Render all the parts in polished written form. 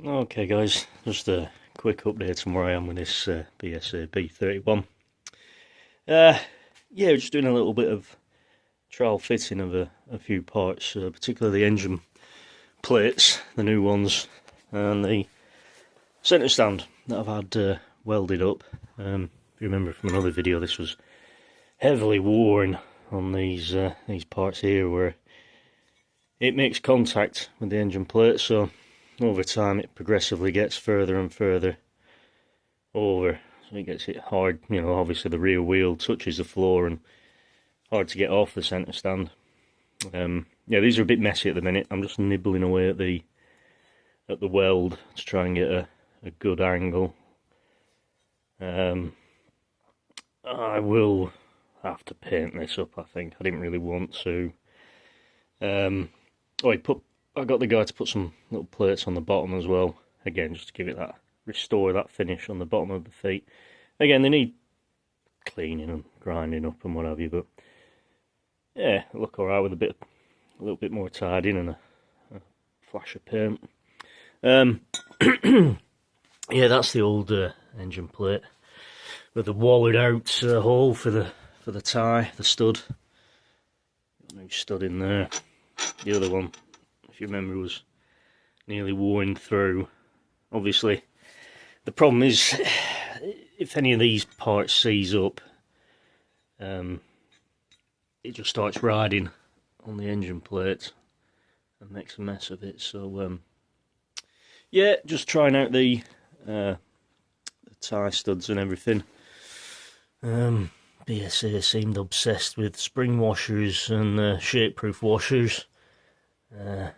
Okay guys, just a quick update on where I am with this BSA B31. Yeah, just doing a little bit of trial fitting of a few parts, particularly the engine plates, the new ones, and the centre stand that I've had welded up. If you remember from another video, this was heavily worn on these parts here where it makes contact with the engine plate, so over time it progressively gets further and further over, so it gets it hard. Obviously the rear wheel touches the floor and hard to get off the centre stand. Yeah, these are a bit messy at the minute. I'm just nibbling away at the weld to try and get a good angle. I will have to paint this up, I think. I didn't really want to. I got the guy to put some little plates on the bottom as well. Again, just to give it that, restore that finish on the bottom of the feet. Again, they need cleaning and grinding up and what have you, but yeah, look alright with a little bit more tidying and a flash of paint. Yeah, that's the old engine plate with the walled out hole for the tie, the stud. New stud in there. The other one, if you remember, was nearly worn through. Obviously, the problem is if any of these parts seize up, it just starts riding on the engine plate and makes a mess of it. So yeah, just trying out the tie studs and everything. BSA seemed obsessed with spring washers and shape-proof washers. A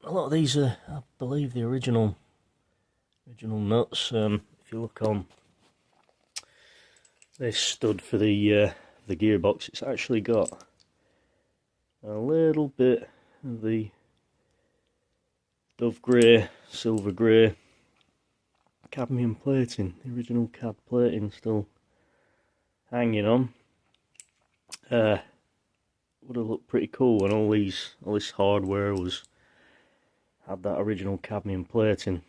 lot of these are, I believe, the original nuts. If you look on this stud for the gearbox, it's actually got a little bit of the dove grey, silver grey cadmium plating, the original cad plating still hanging on. Would have looked pretty cool when all this hardware had that original cadmium plating.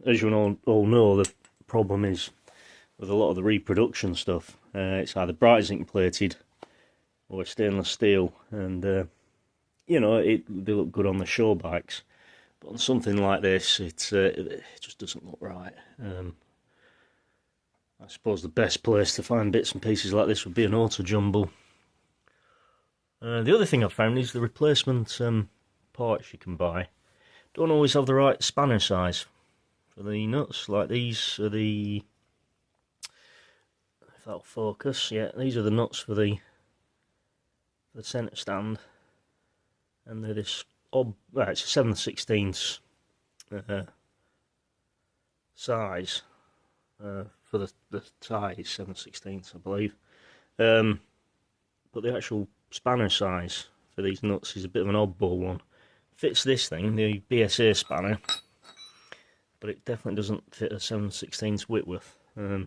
As you all know, the problem is with a lot of the reproduction stuff, it's either bright zinc plated or stainless steel, and they look good on the show bikes, but on something like this, it just doesn't look right. I suppose the best place to find bits and pieces like this would be an auto jumble. The other thing I've found is the replacement parts you can buy don't always have the right spanner size for the nuts. Like these are the, if that'll focus, yeah, these are the nuts for the centre stand, and they're this it's a 7/16 size for the tie is 7/16, I believe. But the actual spanner size for these nuts is a bit of an oddball one. Fits this thing, the BSA spanner, but it definitely doesn't fit a 7/16 Whitworth. Yeah,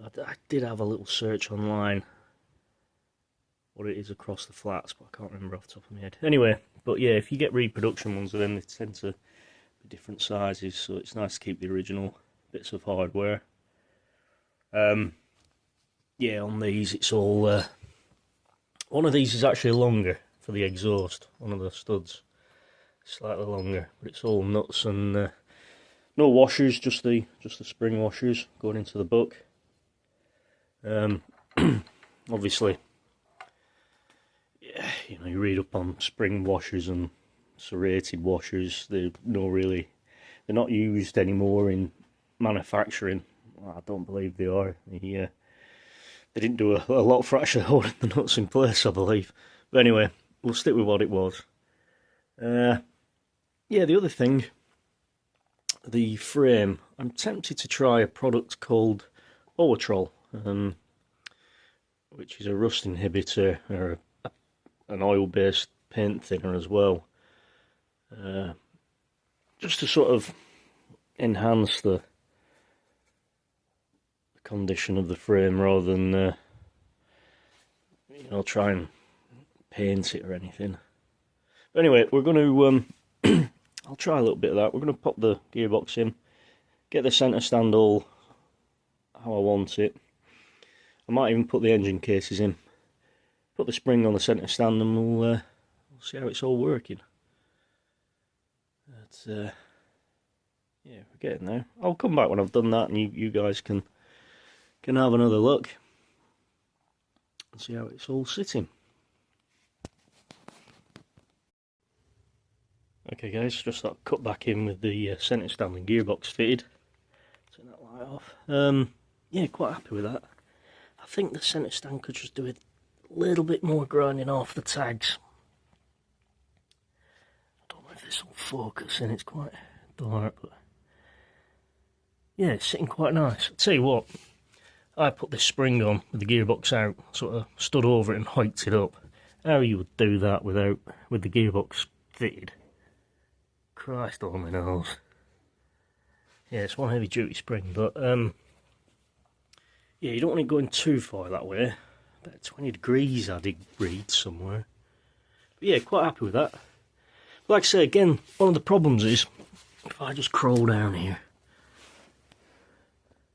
I did have a little search online what it is across the flats, but I can't remember off the top of my head. Anyway, but yeah, if you get reproduction ones, then they tend to be different sizes, so it's nice to keep the original bits of hardware. Yeah, on these it's all one of these is actually longer for the exhaust, one of the studs slightly longer, but it's all nuts and no washers, just the spring washers going into the buck. Obviously, yeah, you read up on spring washers and serrated washers. They're not used anymore in manufacturing. Well, I don't believe they are. They didn't do a lot for actually holding the nuts in place, I believe. But anyway, we'll stick with what it was. Yeah, the other thing, the frame. I'm tempted to try a product called Owatrol, which is a rust inhibitor, or an oil-based paint thinner as well. Just to sort of enhance the condition of the frame rather than try and paint it or anything. But anyway, we're going to I'll try a little bit of that. We're going to pop the gearbox in, get the centre stand all how I want it. I might even put the engine cases in, put the spring on the centre stand, and we'll see how it's all working. But yeah, we're getting there. I'll come back when I've done that, and you guys can have another look and see how it's all sitting. Okay guys, just that cut back in with the centre stand and gearbox fitted. Turn that light off. Yeah, quite happy with that. I think the centre stand could just do a little bit more grinding off the tags. I don't know if this will focus and it's quite dark, but yeah, it's sitting quite nice. I'll tell you what, I put this spring on with the gearbox out, sort of stood over it and hiked it up. How you would do that with the gearbox fitted? Christ on my nose. Yeah, it's one heavy duty spring, but yeah, you don't want it going too far that way. About 20 degrees I did read somewhere. But yeah, quite happy with that. But like I say, again, one of the problems is, if I just crawl down here,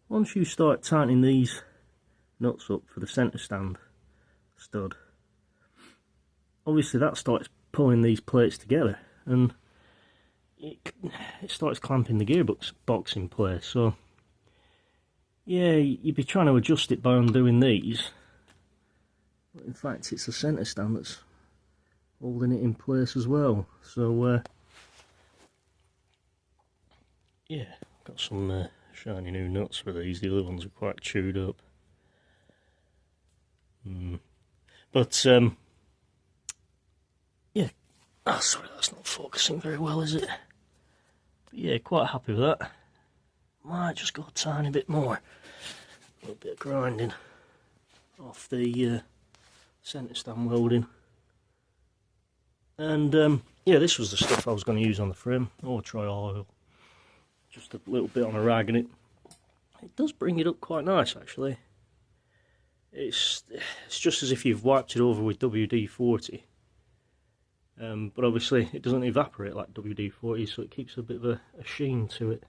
once you start tightening these nuts up for the centre stand stud, obviously that starts pulling these plates together, and it starts clamping the gearbox in place. So yeah, you'd be trying to adjust it by undoing these, but in fact it's the centre stand that's holding it in place as well. So yeah, got some shiny new nuts for these. The other ones are quite chewed up. But yeah, oh sorry, that's not focusing very well, is it? But yeah, quite happy with that. Might just go a tiny bit more. A little bit of grinding off the centre stand welding. And yeah, this was the stuff I was going to use on the frame. Or trial oil. Just a little bit on a rag, and it does bring it up quite nice actually. It's just as if you've wiped it over with WD-40. But obviously it doesn't evaporate like WD-40, so it keeps a bit of a sheen to it.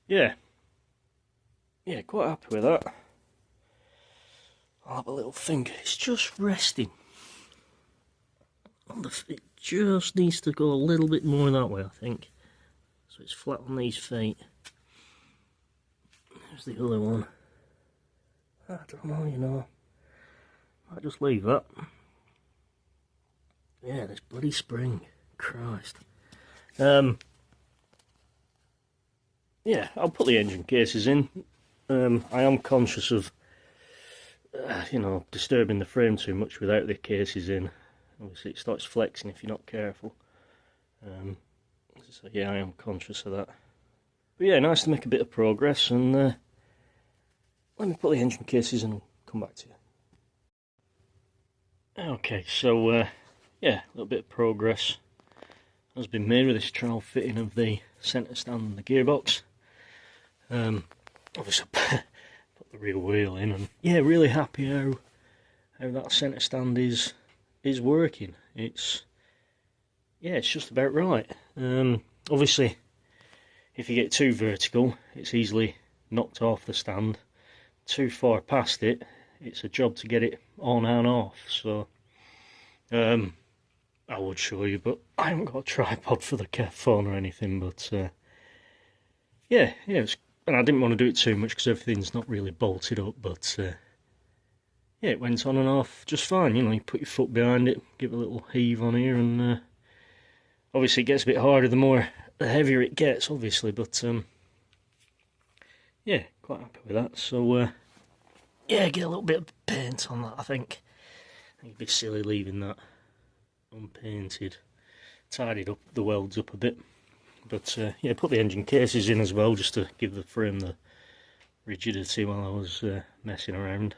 Yeah, quite happy with that. I'll have a little think. It's just resting on the. It just needs to go a little bit more that way, I think. So it's flat on these feet. There's the other one. I don't know, you know. Might just leave that. Yeah, this bloody spring. Christ. Yeah, I'll put the engine cases in. I am conscious of, you know, disturbing the frame too much without the cases in. Obviously it starts flexing if you're not careful. So yeah, I am conscious of that. But yeah, nice to make a bit of progress, and let me put the engine cases in and come back to you. Okay, so yeah, a little bit of progress has been made with this trial fitting of the centre stand and the gearbox. Obviously put the rear wheel in, and yeah, really happy how that centre stand is working. It's just about right. Obviously if you get too vertical, it's easily knocked off the stand. Too far past it, it's a job to get it on and off. So I would show you, but I haven't got a tripod for the phone or anything. But yeah, and I didn't want to do it too much because everything's not really bolted up. But yeah, it went on and off just fine. You know, you put your foot behind it, give it a little heave on here, and obviously it gets a bit harder the heavier it gets, obviously. But yeah, quite happy with that. So yeah, get a little bit of paint on that. I think it'd be silly leaving that unpainted. Tidied up the welds up a bit. But yeah, put the engine cases in as well, just to give the frame the rigidity while I was messing around.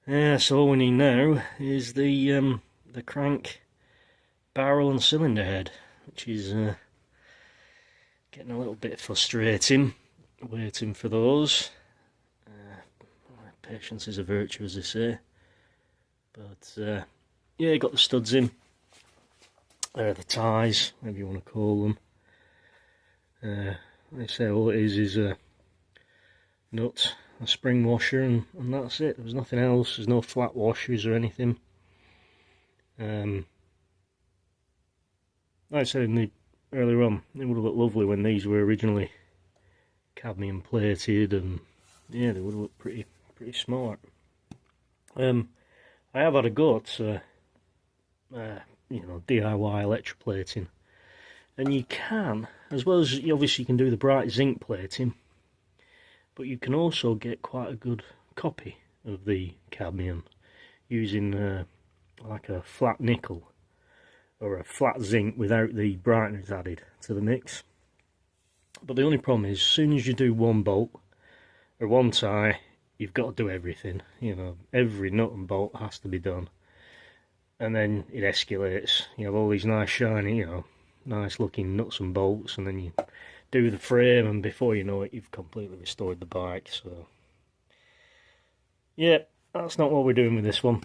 So all we need now is the crank, barrel and cylinder head, which is getting a little bit frustrating, waiting for those. Patience is a virtue, as they say. But yeah, got the studs in. the ties, whatever you want to call them. They say all it is a nut, a spring washer, and that's it. There's nothing else. There's no flat washers or anything. Like I said earlier on, it would have looked lovely when these were originally cadmium plated, and yeah, they would have looked pretty smart. I have had a go at you know, DIY electroplating, and you can, as well as obviously you can do the bright zinc plating, but you can also get quite a good copy of the cadmium using like a flat nickel or a flat zinc without the brightness added to the mix. But the only problem is, as soon as you do one bolt or one tie, you've got to do everything. You know, every nut and bolt has to be done, and then it escalates. You have all these nice shiny, you know, nice looking nuts and bolts, and then you do the frame, and before you know it, you've completely restored the bike. So yeah, that's not what we're doing with this one.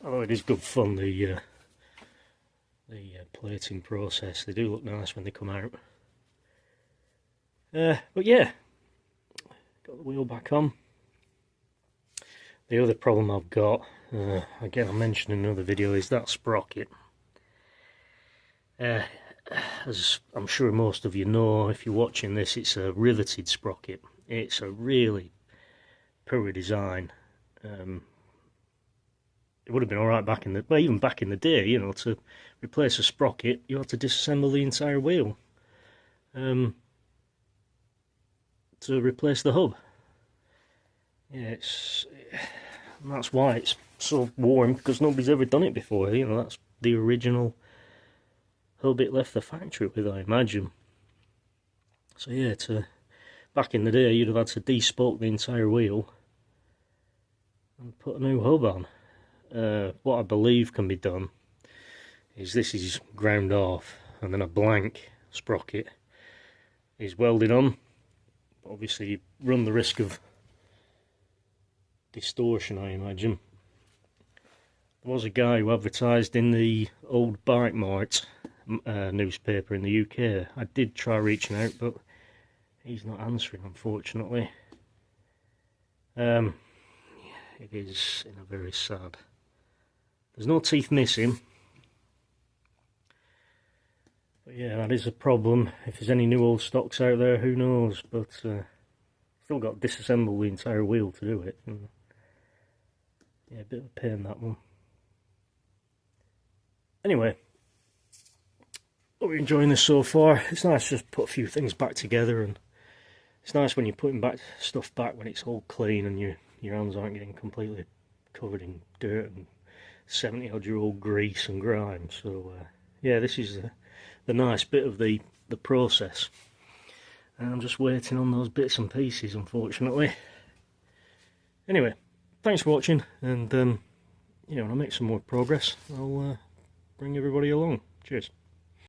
Although it is good fun, the plating process. They do look nice when they come out. But yeah, got the wheel back on. The other problem I've got, again I mentioned in another video, is that sprocket. As I'm sure most of you know, if you're watching this, it's a riveted sprocket. It's a really poor design. It would have been alright back in the, well, even back in the day, you know, to replace a sprocket, you had to disassemble the entire wheel to replace the hub. Yeah, that's why it's so worn, because nobody's ever done it before. You know, that's the original hub it left the factory with, I imagine. So yeah, back in the day, you'd have had to despoke the entire wheel and put a new hub on. What I believe can be done is this is ground off, and then a blank sprocket is welded on. But obviously you run the risk of distortion, I imagine. There was a guy who advertised in the old Bike Mart newspaper in the UK. I did try reaching out, but he's not answering, unfortunately. It is in a very sad. There's no teeth missing. But yeah, that is a problem. If there's any new old stocks out there, who knows? But still got to disassemble the entire wheel to do it. Yeah, a bit of a pain, that one. Anyway, hope you're enjoying this so far. It's nice to just put a few things back together, and it's nice when you're putting stuff back when it's all clean and your hands aren't getting completely covered in dirt and 70-odd-year-old grease and grime. So yeah, this is the nice bit of the process, and I'm just waiting on those bits and pieces, unfortunately. Anyway, thanks for watching, and you know, when I make some more progress, I'll bring everybody along. Cheers.